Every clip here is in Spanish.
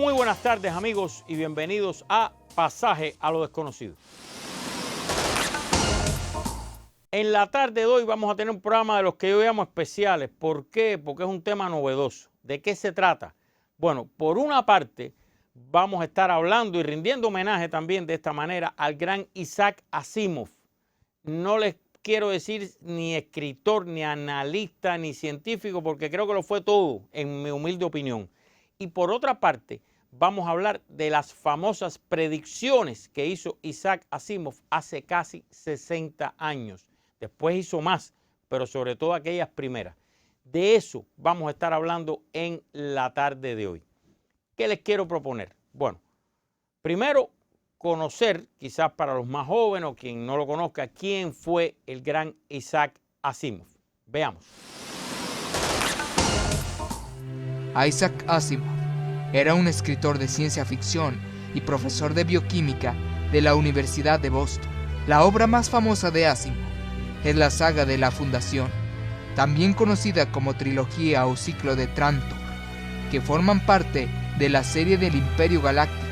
Muy buenas tardes, amigos, y bienvenidos a Pasaje a lo Desconocido. En la tarde de hoy vamos a tener un programa de los que yo llamo especiales. ¿Por qué? Porque es un tema novedoso. ¿De qué se trata? Bueno, por una parte vamos a estar hablando y rindiendo homenaje también de esta manera al gran Isaac Asimov. No les quiero decir ni escritor, ni analista, ni científico, porque creo que lo fue todo, en mi humilde opinión. Y por otra parte, vamos a hablar de las famosas predicciones que hizo Isaac Asimov hace casi 60 años. Después hizo más, pero sobre todo aquellas primeras. De eso vamos a estar hablando en la tarde de hoy. ¿Qué les quiero proponer? Bueno, primero conocer, quizás para los más jóvenes o quien no lo conozca, quién fue el gran Isaac Asimov. Veamos. Isaac Asimov era un escritor de ciencia ficción y profesor de bioquímica de la Universidad de Boston. La obra más famosa de Asimov es la saga de la Fundación, también conocida como trilogía o ciclo de Trantor, que forman parte de la serie del Imperio Galáctico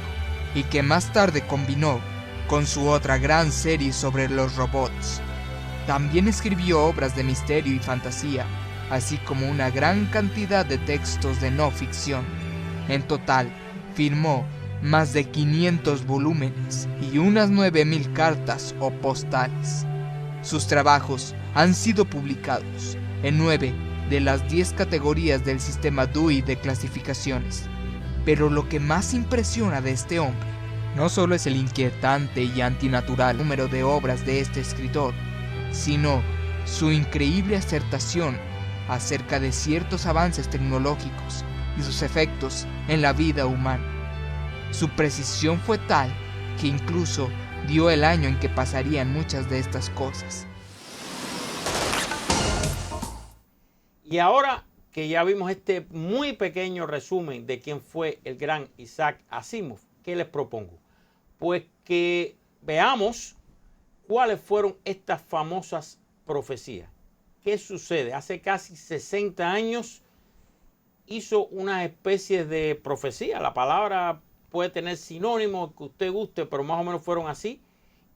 y que más tarde combinó con su otra gran serie sobre los robots. También escribió obras de misterio y fantasía, así como una gran cantidad de textos de no ficción. En total, firmó más de 500 volúmenes y unas 9.000 cartas o postales. Sus trabajos han sido publicados en 9 de las 10 categorías del sistema Dewey de clasificaciones. Pero lo que más impresiona de este hombre no solo es el inquietante y antinatural número de obras de este escritor, sino su increíble acertación acerca de ciertos avances tecnológicos y sus efectos en la vida humana. Su precisión fue tal que incluso dio el año en que pasarían muchas de estas cosas. Y ahora que ya vimos este muy pequeño resumen de quién fue el gran Isaac Asimov, ¿qué les propongo? Pues que veamos cuáles fueron estas famosas profecías. ¿Qué sucede? Hace casi 60 años hizo una especie de profecía. La palabra puede tener sinónimos que usted guste, pero más o menos fueron así.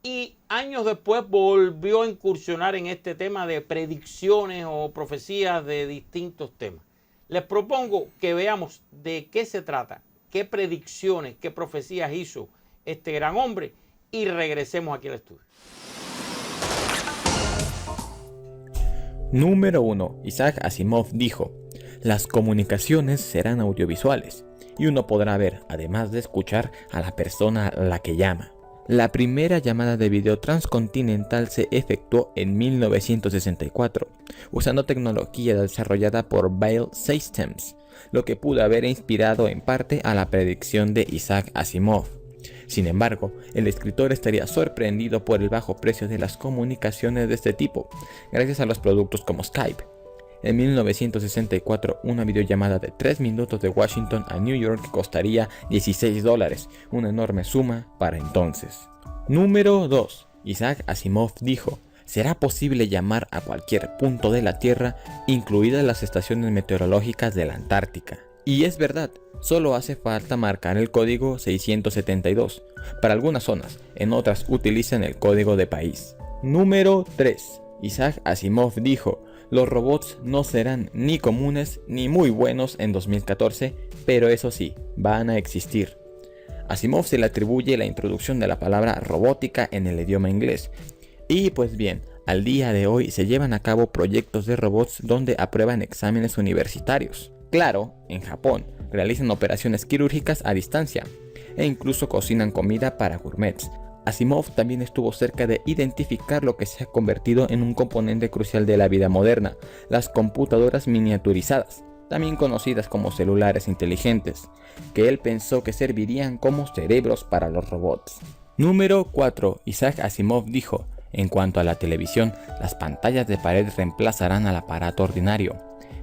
Y años después volvió a incursionar en este tema de predicciones o profecías de distintos temas. Les propongo que veamos de qué se trata, qué predicciones, qué profecías hizo este gran hombre y regresemos aquí al estudio. Número 1. Isaac Asimov dijo: las comunicaciones serán audiovisuales y uno podrá ver, además de escuchar, a la persona a la que llama. La primera llamada de video transcontinental se efectuó en 1964, usando tecnología desarrollada por Bell Systems, lo que pudo haber inspirado en parte a la predicción de Isaac Asimov. Sin embargo, el escritor estaría sorprendido por el bajo precio de las comunicaciones de este tipo, gracias a los productos como Skype. En 1964, una videollamada de 3 minutos de Washington a New York costaría $16, una enorme suma para entonces. Número 2. Isaac Asimov dijo: será posible llamar a cualquier punto de la Tierra, incluidas las estaciones meteorológicas de la Antártica. Y es verdad, solo hace falta marcar el código 672 para algunas zonas, en otras utilizan el código de país. Número 3. Isaac Asimov dijo: los robots no serán ni comunes ni muy buenos en 2014, pero eso sí, van a existir. Asimov se le atribuye la introducción de la palabra robótica en el idioma inglés. Y pues bien, al día de hoy se llevan a cabo proyectos de robots donde aprueban exámenes universitarios. Claro, en Japón, realizan operaciones quirúrgicas a distancia e incluso cocinan comida para gourmets. Asimov también estuvo cerca de identificar lo que se ha convertido en un componente crucial de la vida moderna, las computadoras miniaturizadas, también conocidas como celulares inteligentes, que él pensó que servirían como cerebros para los robots. Número 4. Isaac Asimov dijo: en cuanto a la televisión, las pantallas de pared reemplazarán al aparato ordinario,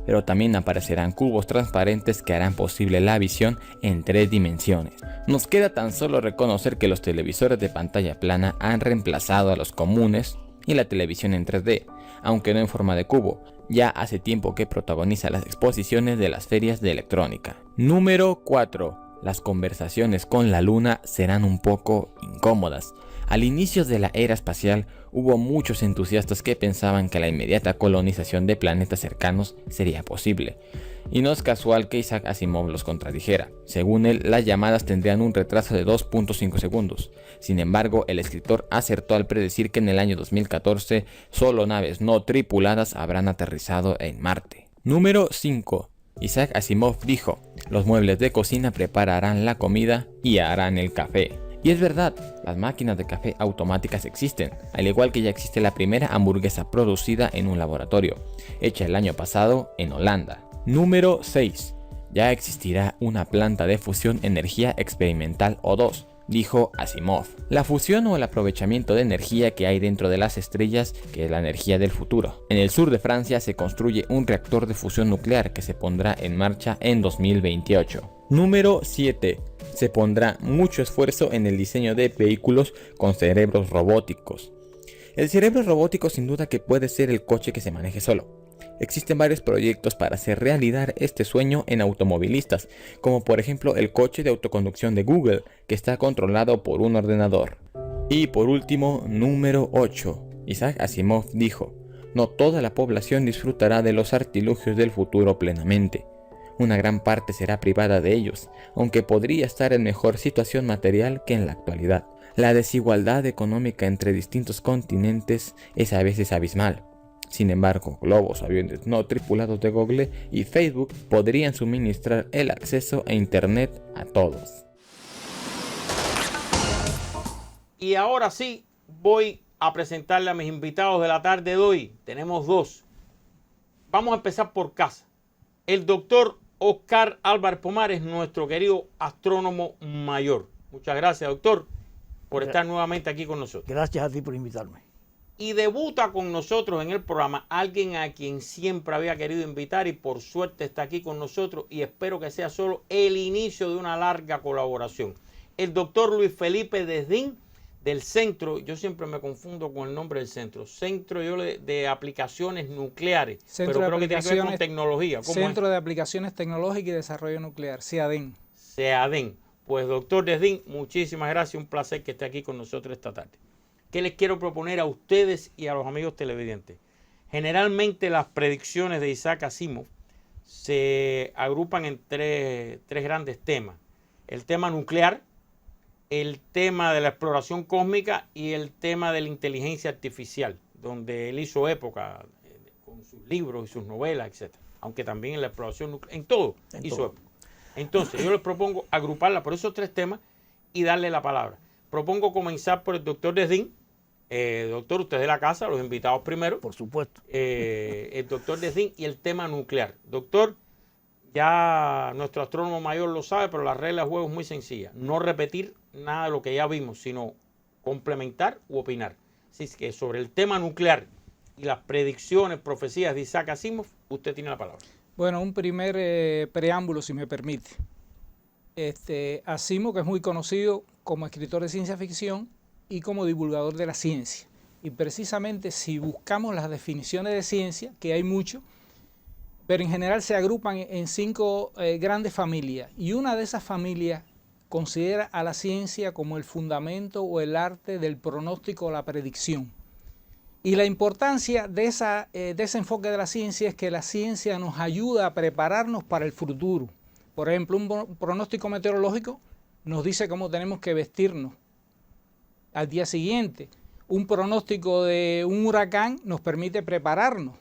pero también aparecerán cubos transparentes que harán posible la visión en 3 dimensiones. Nos queda tan solo reconocer que los televisores de pantalla plana han reemplazado a los comunes y la televisión en 3D, aunque no en forma de cubo. Ya hace tiempo que protagoniza las exposiciones de las ferias de electrónica. Número 4. las conversaciones con la Luna serán un poco incómodas. Al inicio de la era espacial hubo muchos entusiastas que pensaban que la inmediata colonización de planetas cercanos sería posible. Y no es casual que Isaac Asimov los contradijera. Según él, las llamadas tendrían un retraso de 2.5 segundos. Sin embargo, el escritor acertó al predecir que en el año 2014 solo naves no tripuladas habrán aterrizado en Marte. Número 5. Isaac Asimov dijo: los muebles de cocina prepararán la comida y harán el café. Y es verdad, las máquinas de café automáticas existen, al igual que ya existe la primera hamburguesa producida en un laboratorio, hecha el año pasado en Holanda. Número 6. Ya existirá una planta de fusión energía experimental O2, dijo Asimov. La fusión o el aprovechamiento de energía que hay dentro de las estrellas, que es la energía del futuro. En el sur de Francia se construye un reactor de fusión nuclear que se pondrá en marcha en 2028. Número 7. Se pondrá mucho esfuerzo en el diseño de vehículos con cerebros robóticos. El cerebro robótico sin duda que puede ser el coche que se maneje solo. Existen varios proyectos para hacer realidad este sueño en automovilistas, como por ejemplo el coche de autoconducción de Google, que está controlado por un ordenador. Y por último, número 8. Isaac Asimov dijo: no toda la población disfrutará de los artilugios del futuro plenamente. Una gran parte será privada de ellos, aunque podría estar en mejor situación material que en la actualidad. La desigualdad económica entre distintos continentes es a veces abismal. Sin embargo, globos, aviones no tripulados de Google y Facebook podrían suministrar el acceso a Internet a todos. Y ahora sí, voy a presentarle a mis invitados de la tarde de hoy. Tenemos dos. Vamos a empezar por casa. El doctor Oscar Álvarez Pomares, nuestro querido astrónomo mayor. Muchas gracias, doctor, por estar nuevamente aquí con nosotros. Gracias a ti por invitarme. Y debuta con nosotros en el programa alguien a quien siempre había querido invitar y por suerte está aquí con nosotros y espero que sea solo el inicio de una larga colaboración. El doctor Luis Felipe Desdín del Centro, yo siempre me confundo con el nombre del centro, de Aplicaciones Nucleares, Centro pero de creo que tiene que ver con tecnología. Centro de Aplicaciones Tecnológicas y Desarrollo Nuclear, CEADEN. CEADEN. Pues doctor Desdín, muchísimas gracias, un placer que esté aquí con nosotros esta tarde. ¿Qué les quiero proponer a ustedes y a los amigos televidentes? Generalmente las predicciones de Isaac Asimov se agrupan en tres grandes temas. El tema nuclear, el tema de la exploración cósmica y el tema de la inteligencia artificial, donde él hizo época con sus libros y sus novelas, etc. Aunque también en la exploración nuclear, en todo hizo época. Entonces yo les propongo agruparla por esos tres temas y darle la palabra. Propongo comenzar por el doctor Desdín. Doctor, usted es de la casa, los invitados primero. Por supuesto. El doctor Desdín y el tema nuclear. Doctor, ya nuestro astrónomo mayor lo sabe, pero la regla de juego es muy sencilla. No repetir nada de lo que ya vimos, sino complementar u opinar. Así que sobre el tema nuclear y las predicciones, profecías de Isaac Asimov, usted tiene la palabra. Bueno, un primer preámbulo, si me permite. Asimov, que es muy conocido como escritor de ciencia ficción y como divulgador de la ciencia. Y precisamente si buscamos las definiciones de ciencia, que hay mucho, pero en general se agrupan en 5 grandes familias. Y una de esas familias considera a la ciencia como el fundamento o el arte del pronóstico o la predicción. Y la importancia de ese enfoque de la ciencia es que la ciencia nos ayuda a prepararnos para el futuro. Por ejemplo, un pronóstico meteorológico nos dice cómo tenemos que vestirnos al día siguiente. Un pronóstico de un huracán nos permite prepararnos.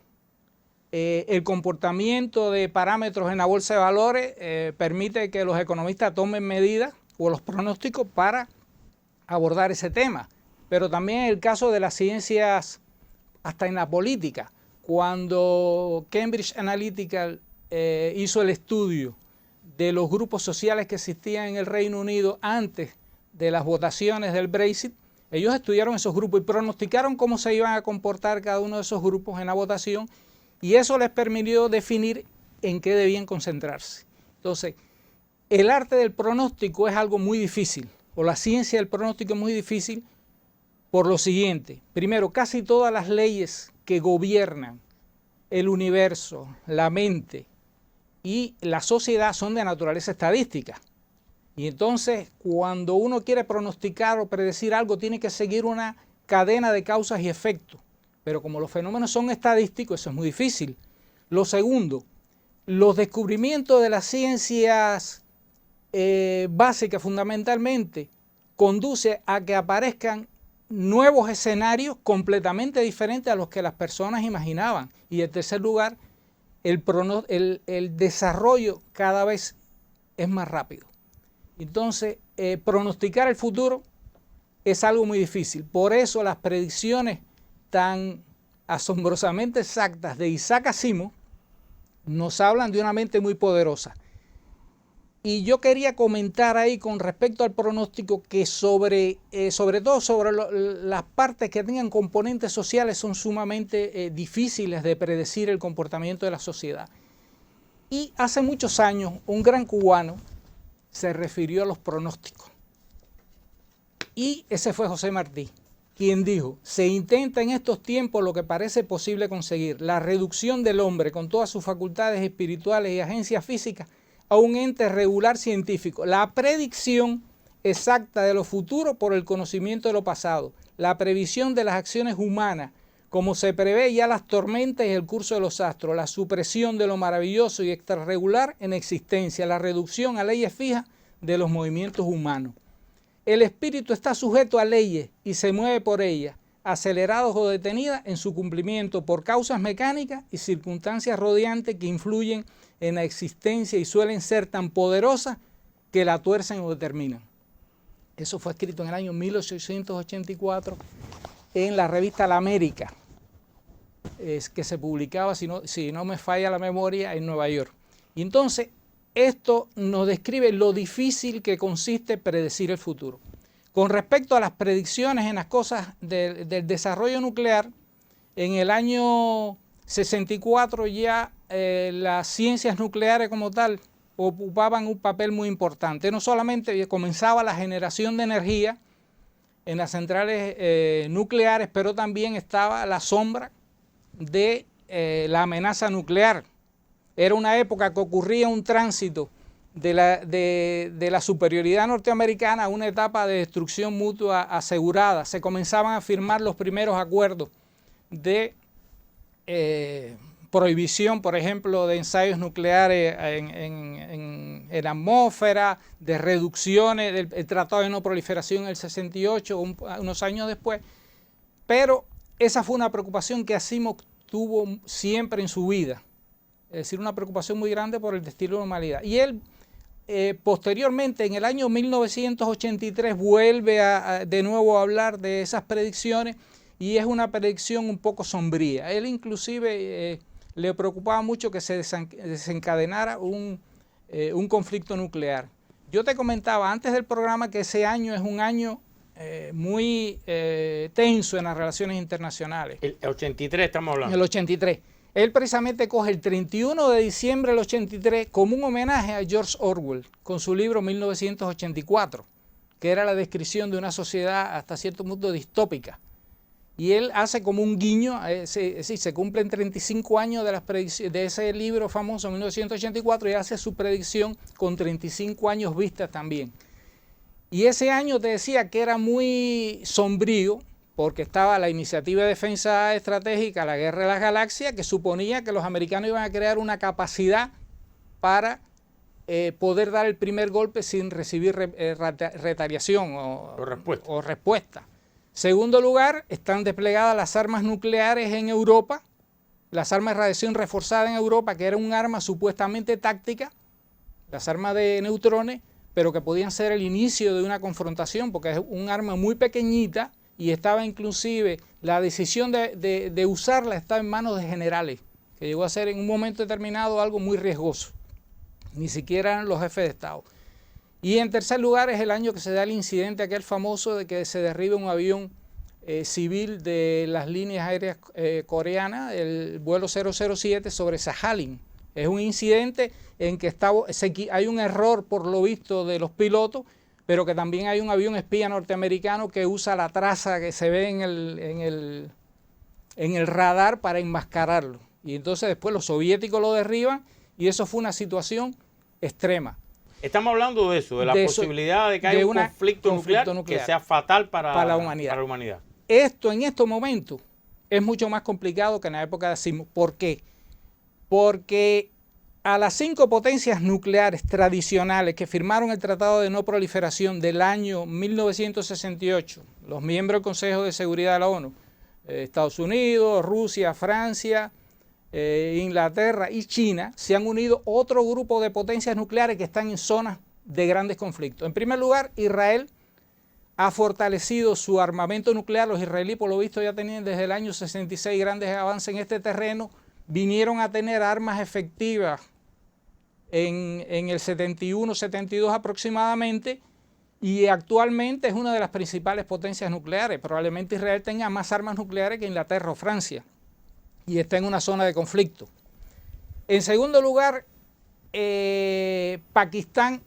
El comportamiento de parámetros en la bolsa de valores permite que los economistas tomen medidas o los pronósticos para abordar ese tema. Pero también en el caso de las ciencias, hasta en la política, cuando Cambridge Analytica hizo el estudio de los grupos sociales que existían en el Reino Unido antes de las votaciones del Brexit, ellos estudiaron esos grupos y pronosticaron cómo se iban a comportar cada uno de esos grupos en la votación y eso les permitió definir en qué debían concentrarse. Entonces, el arte del pronóstico es algo muy difícil, o la ciencia del pronóstico es muy difícil por lo siguiente. Primero, casi todas las leyes que gobiernan el universo, la mente y la sociedad son de naturaleza estadística. Y entonces, cuando uno quiere pronosticar o predecir algo, tiene que seguir una cadena de causas y efectos. Pero como los fenómenos son estadísticos, eso es muy difícil. Lo segundo, los descubrimientos de las ciencias básicas fundamentalmente conduce a que aparezcan nuevos escenarios completamente diferentes a los que las personas imaginaban. Y en tercer lugar, el desarrollo cada vez es más rápido. Entonces, pronosticar el futuro es algo muy difícil. Por eso las predicciones tan asombrosamente exactas de Isaac Asimov nos hablan de una mente muy poderosa. Y yo quería comentar ahí con respecto al pronóstico que sobre todo sobre las partes que tengan componentes sociales son sumamente difíciles de predecir el comportamiento de la sociedad. Y hace muchos años un gran cubano se refirió a los pronósticos. Y ese fue José Martí, quien dijo: se intenta en estos tiempos lo que parece posible conseguir, la reducción del hombre con todas sus facultades espirituales y agencias físicas a un ente regular científico, la predicción exacta de lo futuro por el conocimiento de lo pasado, la previsión de las acciones humanas, como se prevé ya las tormentas y el curso de los astros, la supresión de lo maravilloso y extrarregular en existencia, la reducción a leyes fijas de los movimientos humanos. El espíritu está sujeto a leyes y se mueve por ellas, acelerados o detenidas en su cumplimiento por causas mecánicas y circunstancias rodeantes que influyen en la existencia y suelen ser tan poderosas que la tuercen o determinan. Eso fue escrito en el año 1884 en la revista La América, que se publicaba, si no me falla la memoria, en Nueva York. Y entonces, esto nos describe lo difícil que consiste predecir el futuro. Con respecto a las predicciones en las cosas del desarrollo nuclear, en el año 64 ya las ciencias nucleares como tal ocupaban un papel muy importante. No solamente comenzaba la generación de energía en las centrales nucleares, pero también estaba la sombra de la amenaza nuclear. Era una época que ocurría un tránsito de la superioridad norteamericana a una etapa de destrucción mutua asegurada. Se comenzaban a firmar los primeros acuerdos de prohibición, por ejemplo, de ensayos nucleares en la atmósfera, de reducciones del Tratado de No Proliferación en el 68, unos años después. Pero esa fue una preocupación que Asimov tuvo siempre en su vida. Es decir, una preocupación muy grande por el destino de la humanidad. Y él, posteriormente, en el año 1983, vuelve de nuevo a hablar de esas predicciones, y es una predicción un poco sombría. Él inclusive le preocupaba mucho que se desencadenara un conflicto nuclear. Yo te comentaba antes del programa que ese año es un año muy tenso en las relaciones internacionales. El 83 estamos hablando. El 83. Él precisamente coge el 31 de diciembre del 83 como un homenaje a George Orwell con su libro 1984, que era la descripción de una sociedad hasta cierto punto distópica. Y él hace como un guiño, se cumplen 35 años de ese libro famoso, 1984, y hace su predicción con 35 años vistas también. Y ese año te decía que era muy sombrío, porque estaba la iniciativa de defensa estratégica, la Guerra de las Galaxias, que suponía que los americanos iban a crear una capacidad para poder dar el primer golpe sin recibir retaliación o respuesta. Segundo lugar, están desplegadas las armas nucleares en Europa, las armas de radiación reforzada en Europa, que era un arma supuestamente táctica, las armas de neutrones, pero que podían ser el inicio de una confrontación, porque es un arma muy pequeñita, y estaba inclusive la decisión de usarla estaba en manos de generales, que llegó a ser en un momento determinado algo muy riesgoso. Ni siquiera eran los jefes de Estado. Y en tercer lugar es el año que se da el incidente aquel famoso de que se derriba un avión civil de las líneas aéreas coreanas, el vuelo 007 sobre Sakhalin. Es un incidente en que hay un error por lo visto de los pilotos, pero que también hay un avión espía norteamericano que usa la traza que se ve en el radar para enmascararlo. Y entonces después los soviéticos lo derriban y eso fue una situación extrema. Estamos hablando de eso, de la posibilidad de que haya un conflicto nuclear que sea fatal para la humanidad. Esto en estos momentos es mucho más complicado que en la época de Asimov. ¿Por qué? Porque a las 5 potencias nucleares tradicionales que firmaron el Tratado de No Proliferación del año 1968, los miembros del Consejo de Seguridad de la ONU, Estados Unidos, Rusia, Francia, Inglaterra y China, se han unido otro grupo de potencias nucleares que están en zonas de grandes conflictos. En primer lugar, Israel ha fortalecido su armamento nuclear. Los israelíes, por lo visto, ya tenían desde el año 66 grandes avances en este terreno. Vinieron a tener armas efectivas en el 71-72 aproximadamente, y actualmente es una de las principales potencias nucleares. Probablemente Israel tenga más armas nucleares que Inglaterra o Francia, y está en una zona de conflicto. En segundo lugar, Pakistán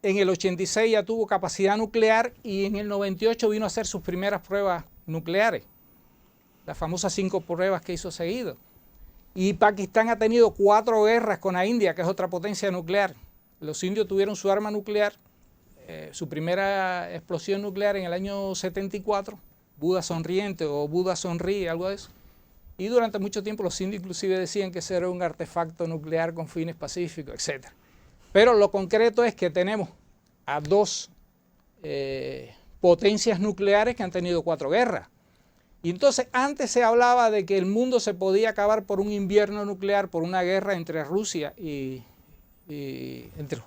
en el 86 ya tuvo capacidad nuclear, y en el 98 vino a hacer sus primeras pruebas nucleares, las famosas 5 pruebas que hizo seguido. Y Pakistán ha tenido 4 guerras con la India, que es otra potencia nuclear. Los indios tuvieron su arma nuclear, su primera explosión nuclear en el año 74, Buda sonriente o Buda sonríe, algo de eso. Y durante mucho tiempo los indios inclusive decían que ese era un artefacto nuclear con fines pacíficos, etc. Pero lo concreto es que tenemos a 2 potencias nucleares que han tenido 4 guerras. Y entonces antes se hablaba de que el mundo se podía acabar por un invierno nuclear, por una guerra entre Rusia y entre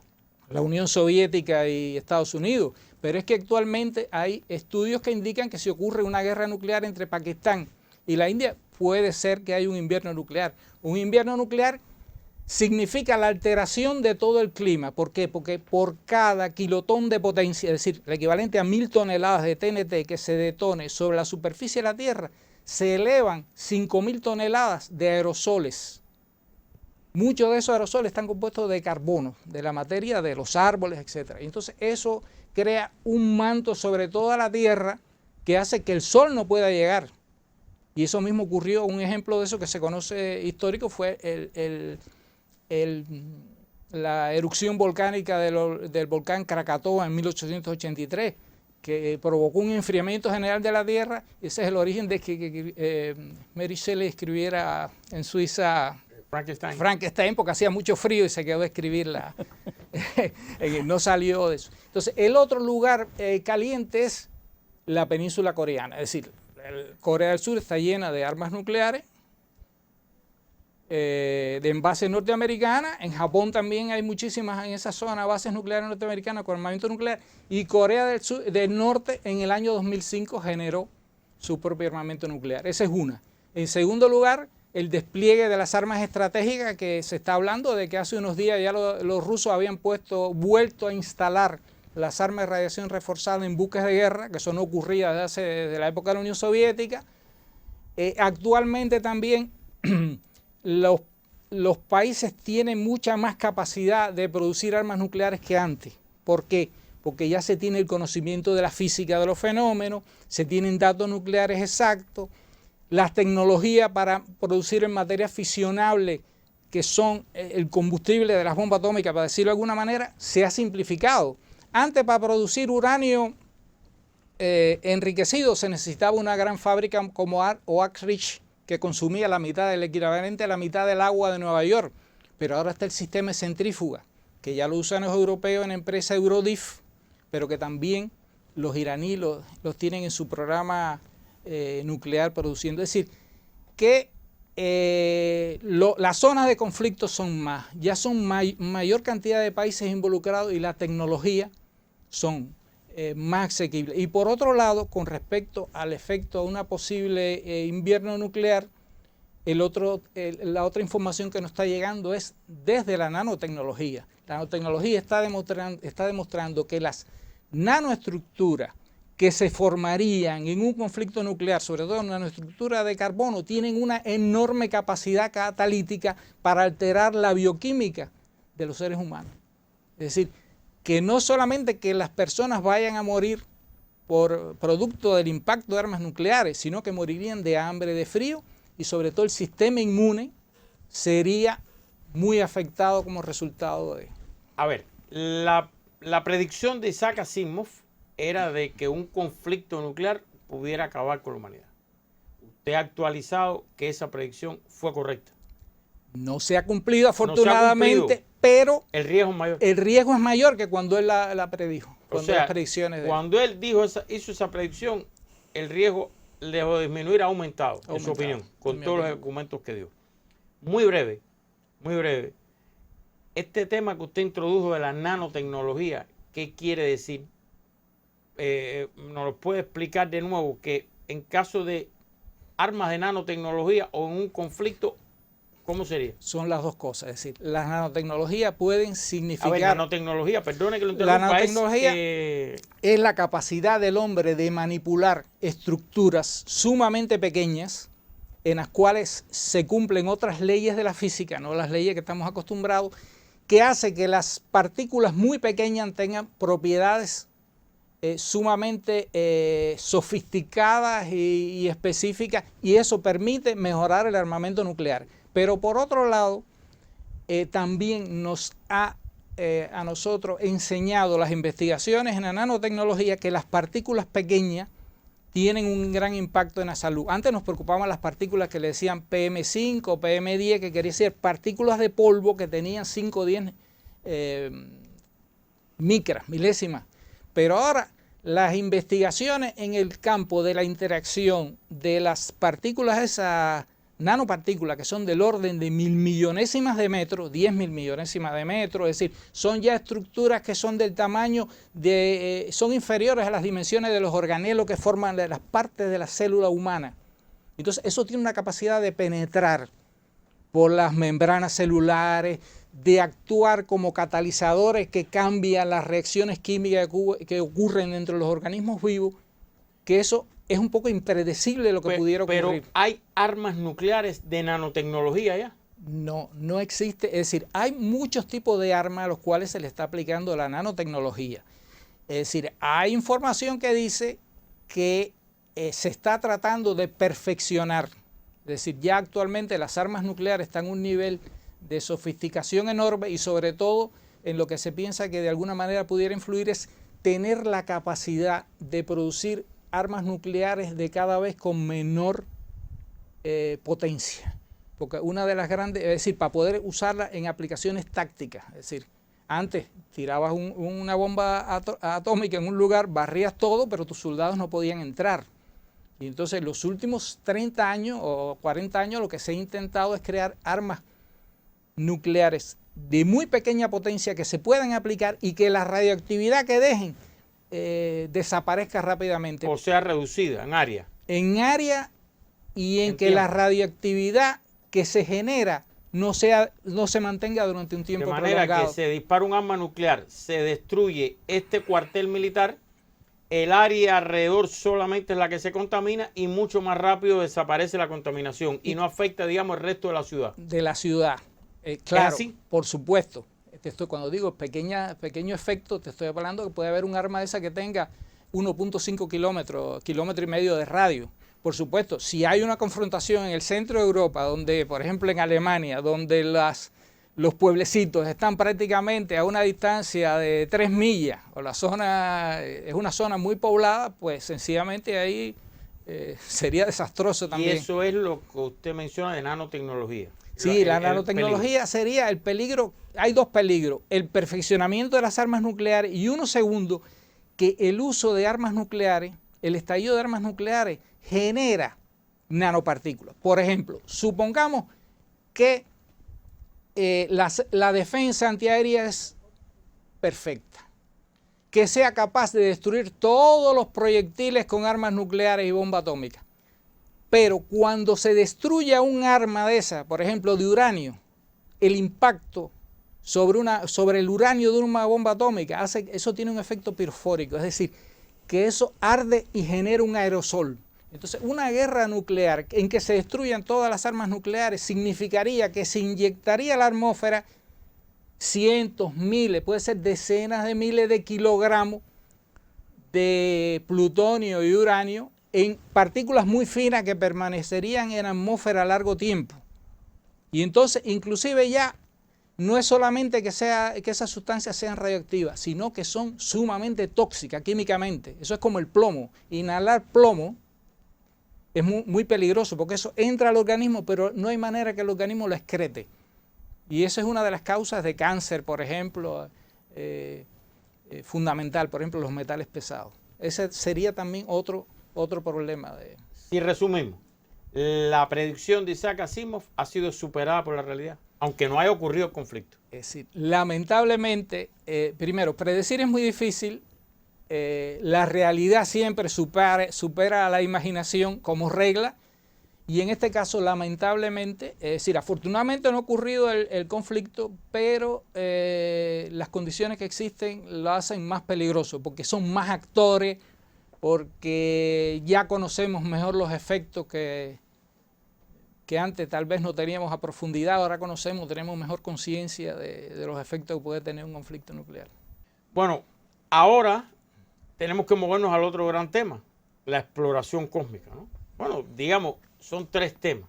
la Unión Soviética y Estados Unidos. Pero es que actualmente hay estudios que indican que si ocurre una guerra nuclear entre Pakistán y la India, puede ser que haya un invierno nuclear. Un invierno nuclear significa la alteración de todo el clima. ¿Por qué? Porque por cada kilotón de potencia, es decir, el equivalente a 1000 toneladas de TNT que se detone sobre la superficie de la Tierra, se elevan 5000 toneladas de aerosoles. Muchos de esos aerosoles están compuestos de carbono, de la materia de los árboles, etc. Entonces eso crea un manto sobre toda la Tierra que hace que el Sol no pueda llegar. Y eso mismo ocurrió. Un ejemplo de eso que se conoce histórico fue la erupción volcánica del volcán Krakatoa en 1883, que provocó un enfriamiento general de la Tierra. Ese es el origen de que Mary Shelley escribiera en Suiza Frankenstein, porque hacía mucho frío y se quedó a escribirla. No salió de eso. Entonces, el otro lugar caliente es la península coreana. Es decir, Corea del Sur está llena de armas nucleares, de bases norteamericanas. En Japón también hay muchísimas en esa zona bases nucleares norteamericanas con armamento nuclear. Y Corea del Norte en el año 2005 generó su propio armamento nuclear. Esa es una. En segundo lugar, el despliegue de las armas estratégicas, que se está hablando de que hace unos días ya los rusos habían vuelto a instalar las armas de radiación reforzada en buques de guerra, que eso no ocurría desde la época de la Unión Soviética. Actualmente también los países tienen mucha más capacidad de producir armas nucleares que antes. ¿Por qué? Porque ya se tiene el conocimiento de la física de los fenómenos, se tienen datos nucleares exactos, las tecnologías para producir en materia fisionable, que son el combustible de las bombas atómicas, para decirlo de alguna manera, se ha simplificado. Antes, para producir uranio enriquecido se necesitaba una gran fábrica como Oak Ridge, que consumía la mitad, el equivalente a la mitad del agua de Nueva York. Pero ahora está el sistema de centrífuga, que ya lo usan los europeos en la empresa Eurodif, pero que también los iraníes los tienen en su programa nuclear produciendo. Es decir, que las zonas de conflicto son más, ya son mayor cantidad de países involucrados y la tecnología son más asequibles. Y por otro lado, con respecto al efecto de una posible invierno nuclear, la otra información que nos está llegando es desde la nanotecnología. La nanotecnología está demostrando que las nanoestructuras que se formarían en un conflicto nuclear, sobre todo en la nanoestructura de carbono, tienen una enorme capacidad catalítica para alterar la bioquímica de los seres humanos. Es decir, que no solamente que las personas vayan a morir por producto del impacto de armas nucleares, sino que morirían de hambre, de frío, y sobre todo el sistema inmune sería muy afectado como resultado de... A ver, La predicción de Isaac Asimov era de que un conflicto nuclear pudiera acabar con la humanidad. Usted ha actualizado que esa predicción fue correcta. No se ha cumplido afortunadamente, pero el riesgo es mayor. El riesgo es mayor que cuando él la predijo. O sea, las predicciones cuando él hizo esa predicción, el riesgo de disminuir ha aumentado, en su opinión, con todos los argumentos que dio. Muy breve, muy breve. Este tema que usted introdujo de la nanotecnología, ¿qué quiere decir? ¿Nos lo puede explicar de nuevo? Que en caso de armas de nanotecnología o en un conflicto, ¿cómo sería? Son las dos cosas. Es decir, las nanotecnologías pueden significar... A ver, nanotecnología, perdone que lo interrumpa. La nanotecnología es la capacidad del hombre de manipular estructuras sumamente pequeñas en las cuales se cumplen otras leyes de la física, no las leyes que estamos acostumbrados, que hace que las partículas muy pequeñas tengan propiedades sumamente sofisticadas y específicas, y eso permite mejorar el armamento nuclear. Pero por otro lado, también nos ha a nosotros enseñado las investigaciones en la nanotecnología que las partículas pequeñas tienen un gran impacto en la salud. Antes nos preocupaban las partículas que le decían PM5 o PM10, que quería decir partículas de polvo que tenían 5 o 10 micras, milésimas. Pero ahora las investigaciones en el campo de la interacción de las partículas, esas nanopartículas que son del orden de 1000 millonésimas de metro, 10.000 millonésimas de metro, es decir, son ya estructuras que son del tamaño de, son inferiores a las dimensiones de los organelos que forman las partes de la célula humana. Entonces eso tiene una capacidad de penetrar por las membranas celulares, de actuar como catalizadores que cambian las reacciones químicas que ocurren dentro de los organismos vivos, que eso es un poco impredecible lo que pudiera ocurrir. Pero ¿hay armas nucleares de nanotecnología ya? No, no existe. Es decir, hay muchos tipos de armas a los cuales se le está aplicando la nanotecnología. Es decir, hay información que dice que se está tratando de perfeccionar. Es decir, ya actualmente las armas nucleares están a un nivel de sofisticación enorme y sobre todo en lo que se piensa que de alguna manera pudiera influir es tener la capacidad de producir armas nucleares de cada vez con menor potencia. Porque una de las grandes, es decir, para poder usarla en aplicaciones tácticas, es decir, antes tirabas una bomba atómica en un lugar, barrías todo, pero tus soldados no podían entrar. Y entonces en los últimos 30 años o 40 años lo que se ha intentado es crear armas nucleares de muy pequeña potencia que se puedan aplicar y que la radioactividad que dejen desaparezca rápidamente. O sea, reducida en área. En área y en que la radioactividad que se genera no se mantenga durante un tiempo prolongado. De manera que se dispara un arma nuclear, se destruye este cuartel militar, el área alrededor solamente es la que se contamina y mucho más rápido desaparece la contaminación y no afecta, digamos, el resto de la ciudad. De la ciudad. Claro, así? Por supuesto. Cuando digo pequeño efecto, te estoy hablando que puede haber un arma de esa que tenga 1.5 kilómetro y medio de radio. Por supuesto, si hay una confrontación en el centro de Europa, donde, por ejemplo, en Alemania, donde los pueblecitos están prácticamente a una distancia de 3 millas, o la zona es una zona muy poblada, pues sencillamente ahí sería desastroso también. Y eso es lo que usted menciona de nanotecnología. Sí, la nanotecnología sería el peligro. Hay dos peligros: el perfeccionamiento de las armas nucleares y uno segundo, que el uso de armas nucleares, el estallido de armas nucleares genera nanopartículas. Por ejemplo, supongamos que la defensa antiaérea es perfecta, que sea capaz de destruir todos los proyectiles con armas nucleares y bomba atómica. Pero cuando se destruya un arma de esa, por ejemplo de uranio, el impacto sobre el uranio de una bomba atómica, eso tiene un efecto pirofórico, es decir, que eso arde y genera un aerosol. Entonces, una guerra nuclear en que se destruyan todas las armas nucleares significaría que se inyectaría a la atmósfera cientos, miles, puede ser decenas de miles de kilogramos de plutonio y uranio en partículas muy finas que permanecerían en la atmósfera a largo tiempo. Y entonces, inclusive ya no es solamente que esas sustancias sean radioactivas, sino que son sumamente tóxicas químicamente. Eso es como el plomo. Inhalar plomo es muy peligroso porque eso entra al organismo, pero no hay manera que el organismo lo excrete. Y esa es una de las causas de cáncer, por ejemplo, fundamental, por ejemplo, los metales pesados. Ese sería también otro problema. Si resumimos, la predicción de Isaac Asimov ha sido superada por la realidad, aunque no haya ocurrido el conflicto. Es decir, lamentablemente, primero, predecir es muy difícil. La realidad siempre supera a la imaginación como regla. Y en este caso, lamentablemente, es decir, afortunadamente no ha ocurrido el conflicto, pero las condiciones que existen lo hacen más peligroso, porque son más actores, porque ya conocemos mejor los efectos que antes tal vez no teníamos a profundidad, ahora tenemos mejor conciencia de los efectos que puede tener un conflicto nuclear. Bueno, ahora tenemos que movernos al otro gran tema, la exploración cósmica, ¿no? Bueno, digamos, son 3 temas.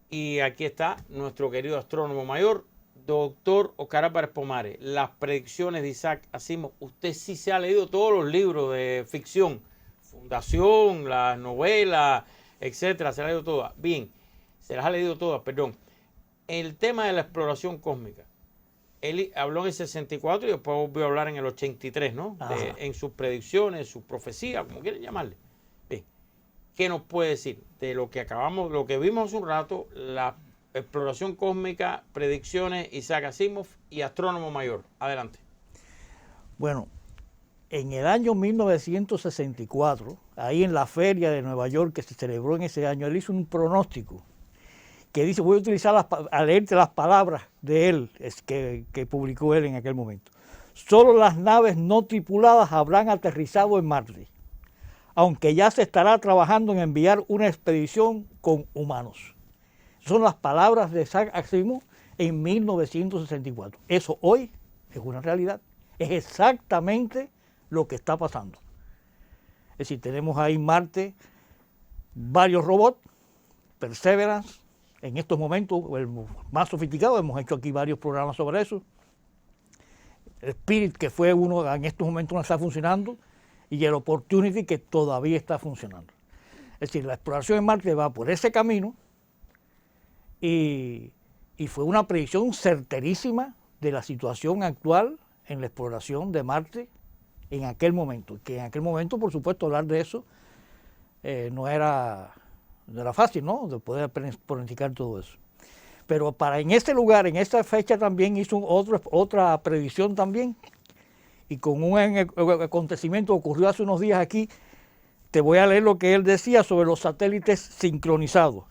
Y aquí está nuestro querido astrónomo mayor, doctor Oscar Álvarez Pomares. Las predicciones de Isaac Asimov. Usted sí se ha leído todos los libros de ficción, Fundación, las novelas, etcétera. Se las ha leído todas. Bien, se las ha leído todas, perdón. El tema de la exploración cósmica. Él habló en el 64 y después volvió a hablar en el 83, ¿no? En sus predicciones, sus profecías, como quieren llamarle. Bien. ¿Qué nos puede decir de lo que vimos hace un rato, la exploración cósmica, predicciones, Isaac Asimov y astrónomo mayor? Adelante. Bueno, en el año 1964, ahí en la feria de Nueva York que se celebró en ese año, él hizo un pronóstico que dice, voy a utilizar a leerte las palabras de él, que publicó él en aquel momento. Solo las naves no tripuladas habrán aterrizado en Marte, aunque ya se estará trabajando en enviar una expedición con humanos. Son las palabras de Isaac Asimov en 1964. Eso hoy es una realidad. Es exactamente lo que está pasando. Es decir, tenemos ahí en Marte varios robots, Perseverance, en estos momentos el más sofisticado, hemos hecho aquí varios programas sobre eso. El Spirit, que fue uno, en estos momentos no está funcionando, y el Opportunity, que todavía está funcionando. Es decir, la exploración en Marte va por ese camino y fue una predicción certerísima de la situación actual en la exploración de Marte en aquel momento. Que en aquel momento, por supuesto, hablar de eso no era fácil, ¿no? De poder planificar todo eso. Pero en ese lugar, en esa fecha también hizo otra predicción también. Y con un acontecimiento que ocurrió hace unos días aquí, te voy a leer lo que él decía sobre los satélites sincronizados.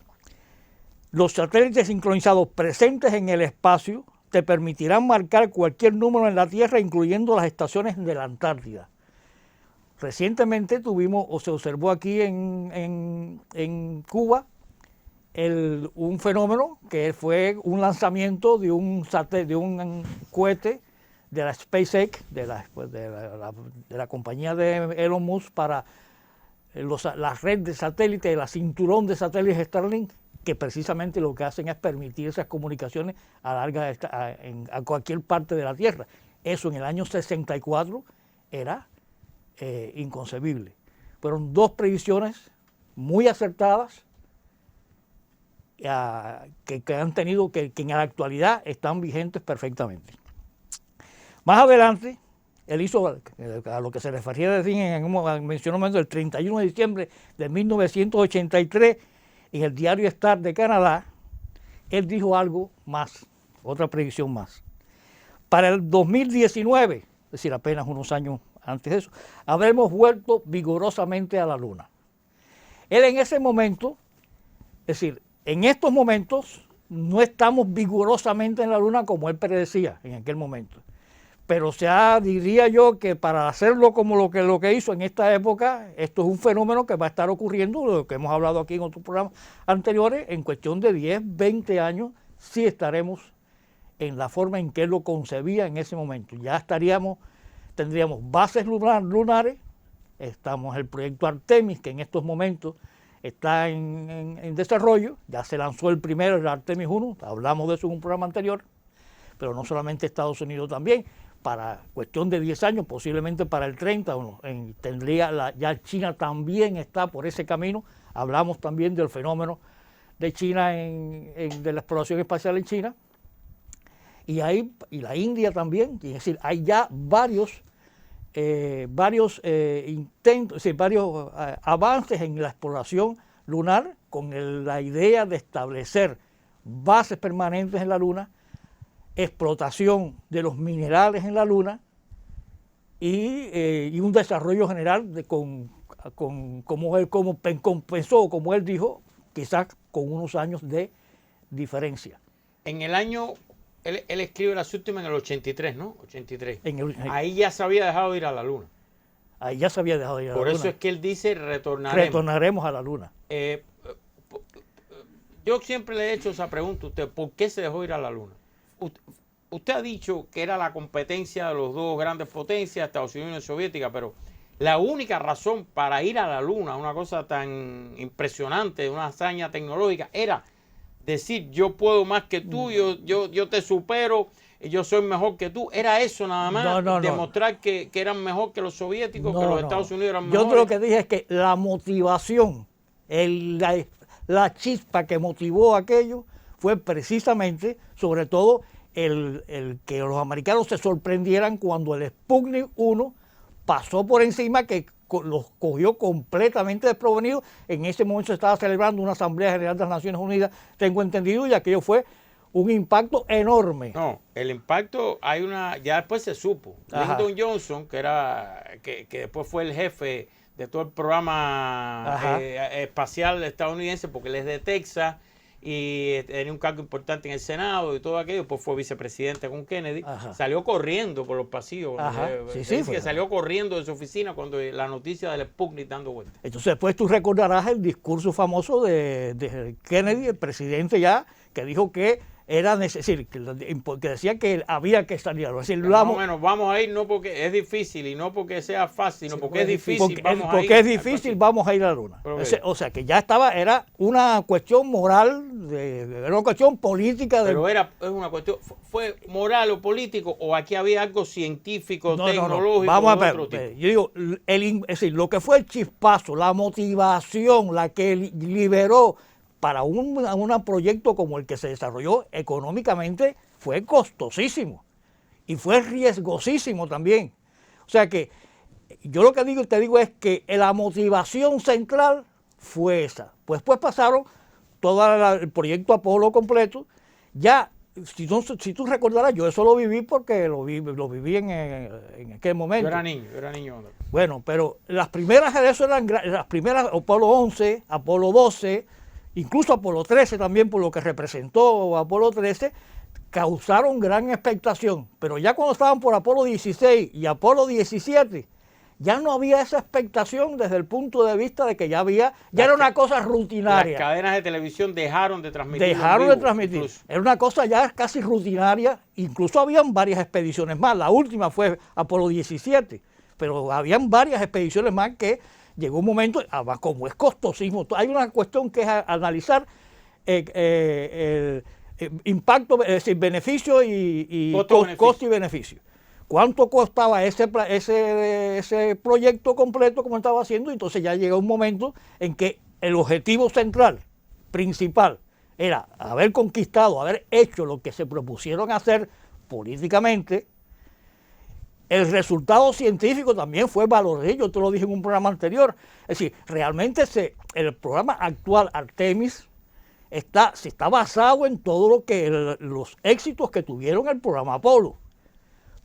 Los satélites sincronizados presentes en el espacio te permitirán marcar cualquier número en la Tierra, incluyendo las estaciones de la Antártida. Recientemente se observó aquí en Cuba un fenómeno que fue un lanzamiento de un cohete de la SpaceX, de la compañía de Elon Musk, para la red de satélites, la cinturón de satélites Starlink, que precisamente lo que hacen es permitir esas comunicaciones a cualquier parte de la Tierra. Eso en el año 64 era inconcebible. Fueron 2 predicciones muy acertadas que han tenido, que en la actualidad están vigentes perfectamente. Más adelante, él hizo, a lo que se refería a decir, mencionó el 31 de diciembre de 1983, en el diario Star de Canadá, él dijo algo más, otra predicción más. Para el 2019, es decir, apenas unos años antes de eso, habremos vuelto vigorosamente a la Luna. Él en ese momento, es decir, en estos momentos no estamos vigorosamente en la Luna como él predecía en aquel momento. Pero diría yo que para hacerlo como lo que hizo en esta época, esto es un fenómeno que va a estar ocurriendo, lo que hemos hablado aquí en otros programas anteriores, en cuestión de 10, 20 años, sí estaremos en la forma en que él lo concebía en ese momento. Ya tendríamos bases lunares, estamos en el proyecto Artemis, que en estos momentos está en desarrollo, ya se lanzó el primero, el Artemis 1, hablamos de eso en un programa anterior, pero no solamente Estados Unidos también, para cuestión de 10 años, posiblemente para el 30, ya China también está por ese camino. Hablamos también del fenómeno de China, de la exploración espacial en China, y la India también, es decir, hay ya varios intentos, es decir, varios avances en la exploración lunar con la idea de establecer bases permanentes en la Luna, explotación de los minerales en la Luna y un desarrollo general como él compensó, como él dijo, quizás con unos años de diferencia. En el año, él escribe las últimas en el 83, ¿no? 83. Ahí ya se había dejado de ir a la Luna. Ahí ya se había dejado de ir a la Luna. Por eso es que él dice retornaremos a la Luna. Yo siempre le he hecho esa pregunta a usted, ¿por qué se dejó ir a la Luna? Usted ha dicho que era la competencia de los dos grandes potencias, Estados Unidos y Soviética, pero la única razón para ir a la Luna, una cosa tan impresionante, una hazaña tecnológica, era decir yo puedo más que tú, yo te supero, yo soy mejor que tú. ¿Era eso nada más? Demostrar que eran mejor que los soviéticos, que los Estados Unidos eran mejores. Yo lo que dije es que la motivación, la chispa que motivó aquello fue precisamente, sobre todo, el que los americanos se sorprendieran cuando el Sputnik 1 pasó por encima, que los cogió completamente desprevenidos. En ese momento se estaba celebrando una Asamblea General de las Naciones Unidas, tengo entendido, y aquello fue un impacto enorme. No, el impacto, ya después se supo. Lyndon Johnson, que después fue el jefe de todo el programa espacial estadounidense, porque él es de Texas, y tenía un cargo importante en el Senado y todo aquello, pues fue vicepresidente con Kennedy, salió corriendo por los pasillos, que salió corriendo de su oficina cuando la noticia del Sputnik dando vuelta. Entonces después tú recordarás el discurso famoso de Kennedy, el presidente ya, que dijo que era necesario, que decía que había que salir. Es decir, vamos a ir no porque es difícil y no porque sea fácil, sino porque es difícil. Porque es difícil, vamos a ir a la Luna. O sea, que ya era una cuestión moral, era una cuestión política. Pero es una cuestión, ¿fue moral o político o aquí había algo científico, tecnológico? Vamos a ver, yo digo, es decir, lo que fue el chispazo, la motivación, la que liberó para un proyecto como el que se desarrolló económicamente, fue costosísimo y fue riesgosísimo también. O sea que yo lo que te digo es que la motivación central fue esa. Pues pasaron todo el proyecto Apolo completo. Ya, si tú recordarás, yo eso lo viví porque lo viví en aquel momento. Yo era niño. Bueno, pero las primeras de eso eran las primeras, Apolo 11, Apolo 12, incluso Apolo 13 también, por lo que representó Apolo 13, causaron gran expectación. Pero ya cuando estaban por Apolo 16 y Apolo 17, ya no había esa expectación desde el punto de vista de que ya era una cosa rutinaria. Las cadenas de televisión dejaron de transmitir. Incluso. Era una cosa ya casi rutinaria. Incluso habían varias expediciones más. La última fue Apolo 17, pero habían varias expediciones más que llegó un momento, como es costosísimo, hay una cuestión que es analizar el impacto, es decir, beneficio y costo y beneficio. ¿Cuánto costaba ese proyecto completo como estaba haciendo? Entonces ya llegó un momento en que el objetivo central, principal, era haber conquistado, haber hecho lo que se propusieron hacer políticamente. El resultado científico también fue valorado, yo te lo dije en un programa anterior. Es decir, realmente el programa actual, Artemis, está basado en todo los éxitos que tuvieron el programa Apolo.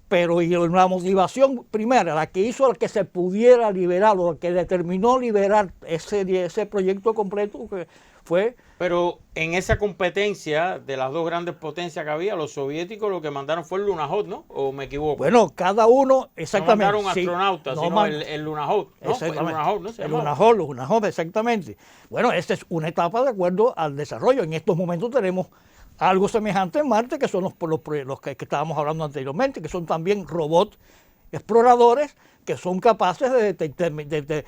Pero la motivación primera, la que hizo que se pudiera liberar, o la que determinó liberar ese proyecto completo, que fue... Pero en esa competencia de las dos grandes potencias que había, los soviéticos lo que mandaron fue el Lunokhod, ¿no? ¿O me equivoco? Bueno, cada uno, exactamente. No mandaron astronautas, sino el Lunokhod, ¿no? Exactamente. El Lunokhod, exactamente. Bueno, esta es una etapa de acuerdo al desarrollo. En estos momentos tenemos algo semejante en Marte, que son los que estábamos hablando anteriormente, que son también robots exploradores que son capaces de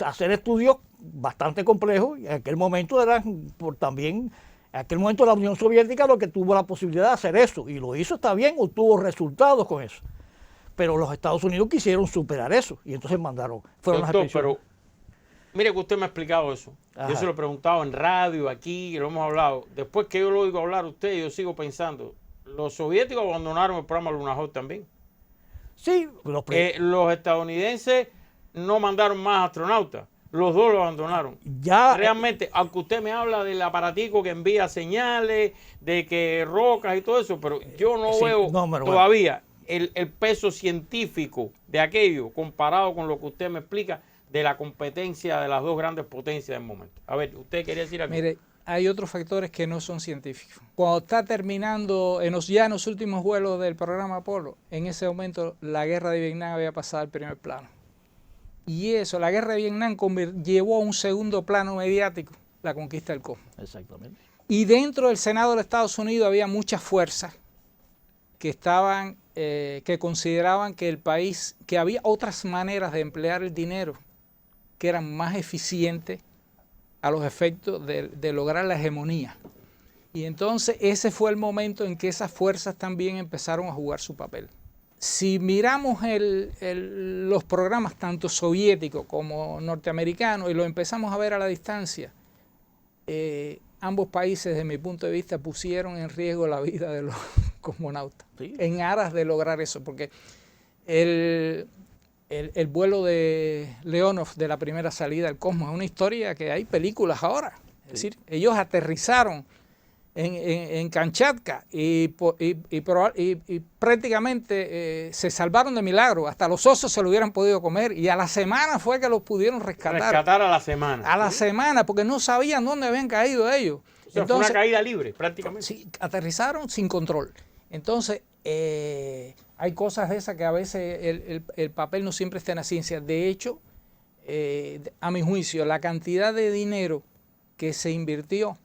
hacer estudios bastante complejos, y en aquel momento eran también En aquel momento la Unión Soviética lo que tuvo la posibilidad de hacer eso, y lo hizo, está bien, obtuvo resultados con eso. Pero los Estados Unidos quisieron superar eso, y entonces fueron Doctor, las expediciones. pero mire que usted me ha explicado eso. Ajá. Yo se lo he preguntado en radio, aquí, lo hemos hablado. Después que yo lo oigo hablar a usted, yo sigo pensando, los soviéticos abandonaron el programa Lunar también. Sí, Los estadounidenses no mandaron más astronautas. Los dos lo abandonaron. ya Realmente, aunque usted me habla del aparatico que envía señales, de que rocas y todo eso, pero yo no Sí, veo no, pero todavía el peso científico de aquello comparado con lo que usted me explica de la competencia de las dos grandes potencias del momento. A ver, usted quería decir algo. Mire, hay otros factores que no son científicos. Cuando está terminando ya en los últimos vuelos del programa Apolo, en ese momento la guerra de Vietnam había pasado al primer plano. Y eso, la guerra de Vietnam llevó a un segundo plano mediático la conquista del cosmos. Exactamente. Y dentro del Senado de los Estados Unidos había muchas fuerzas que que consideraban que el país, que había otras maneras de emplear el dinero que eran más eficientes a los efectos de lograr la hegemonía. Y entonces ese fue el momento en que esas fuerzas también empezaron a jugar su papel. Si miramos los programas tanto soviéticos como norteamericanos y lo empezamos a ver a la distancia, ambos países, desde mi punto de vista, pusieron en riesgo la vida de los cosmonautas, Sí. en aras de lograr eso, porque el vuelo de Leonov de la primera salida al cosmos es una historia que hay películas ahora. Es decir, ellos aterrizaron en Kamchatka y prácticamente se salvaron de milagro. Hasta los osos se lo hubieran podido comer y a la semana fue que los pudieron rescatar. Rescatar a la semana. A la semana, porque no sabían dónde habían caído ellos. O sea, Entonces, fue una caída libre, prácticamente. sí, aterrizaron sin control. Entonces, hay cosas de esas que a veces el papel no siempre está en la ciencia. De hecho, a mi juicio, la cantidad de dinero que se invirtió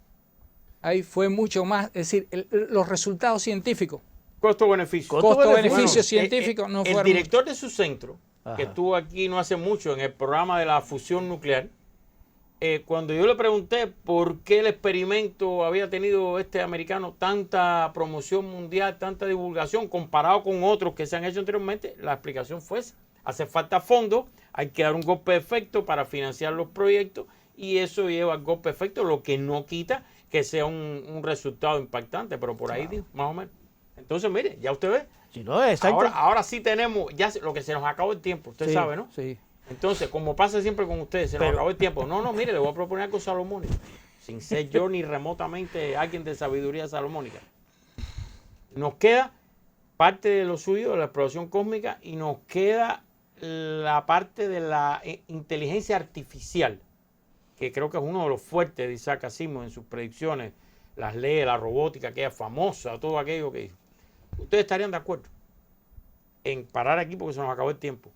ahí fue mucho más, es decir, los resultados científicos, Costo-beneficio. costo-beneficio científico no El fueron. director de su centro, que Ajá. estuvo aquí no hace mucho en el programa de la fusión nuclear, cuando yo le pregunté por qué el experimento había tenido este americano tanta promoción mundial, tanta divulgación, comparado con otros que se han hecho anteriormente, la explicación fue esa. Hace falta fondos, hay que dar un golpe de efecto para financiar los proyectos y eso lleva al golpe de efecto, lo que no quita que sea un resultado impactante, pero por ahí, más o menos. Entonces, mire, ya usted ve. Si no, exacto. Ahora sí tenemos, lo que se nos acabó el tiempo, usted Sí, sabe, ¿no? Sí. Entonces, como pasa siempre con ustedes, se nos acabó el tiempo. No, mire, le voy a proponer algo salomónico, sin ser yo ni remotamente alguien de sabiduría salomónica. Nos queda parte de lo suyo, de la exploración cósmica, y nos queda la parte de la inteligencia artificial, que creo que es uno de los fuertes de Isaac Asimov en sus predicciones, las leyes, la robótica, aquella famosa, todo aquello que dijo. ¿Ustedes estarían de acuerdo en parar aquí porque se nos acabó el tiempo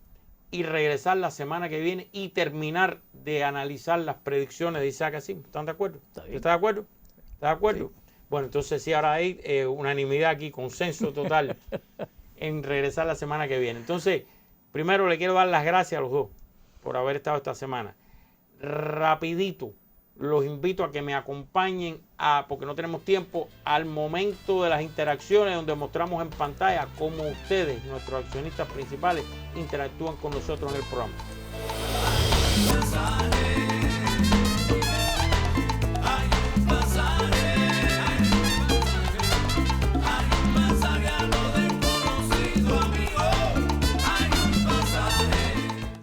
y regresar la semana que viene y terminar de analizar las predicciones de Isaac Asimov? ¿Están de acuerdo? Está bien. ¿Está de acuerdo? ¿Está de acuerdo? Sí. Bueno, entonces sí, ahora hay unanimidad aquí, consenso total en regresar la semana que viene. Entonces, primero le quiero dar las gracias a los dos por haber estado esta semana. Rapidito, los invito a que me acompañen porque no tenemos tiempo, al momento de las interacciones donde mostramos en pantalla cómo ustedes, nuestros accionistas principales, interactúan con nosotros en el programa.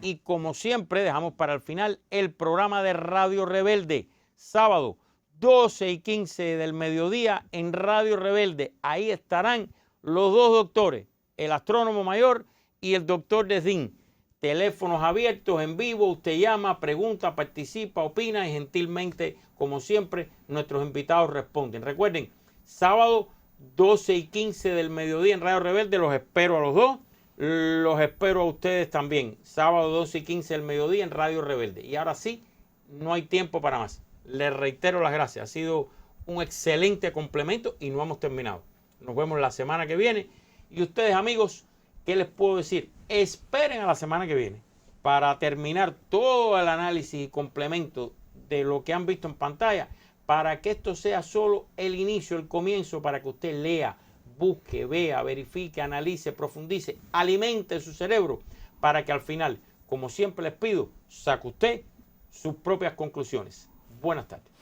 Y como siempre, dejamos para el final el programa de Radio Rebelde, sábado 12:15 del mediodía en Radio Rebelde. Ahí estarán los dos doctores, el astrónomo mayor y el doctor Desdín. Teléfonos abiertos en vivo, usted llama, pregunta, participa, opina y gentilmente, como siempre, nuestros invitados responden. Recuerden, sábado 12:15 del mediodía en Radio Rebelde, los espero a los dos. Los espero a ustedes también, sábado 12:15 del mediodía en Radio Rebelde. Y ahora sí, no hay tiempo para más. Les reitero las gracias. Ha sido un excelente complemento y no hemos terminado. Nos vemos la semana que viene. Y ustedes, amigos, ¿qué les puedo decir? Esperen a la semana que viene para terminar todo el análisis y complemento de lo que han visto en pantalla, para que esto sea solo el inicio, el comienzo, para que usted lea, busque, vea, verifique, analice, profundice, alimente su cerebro, para que al final, como siempre les pido, saque usted sus propias conclusiones. Buenas tardes.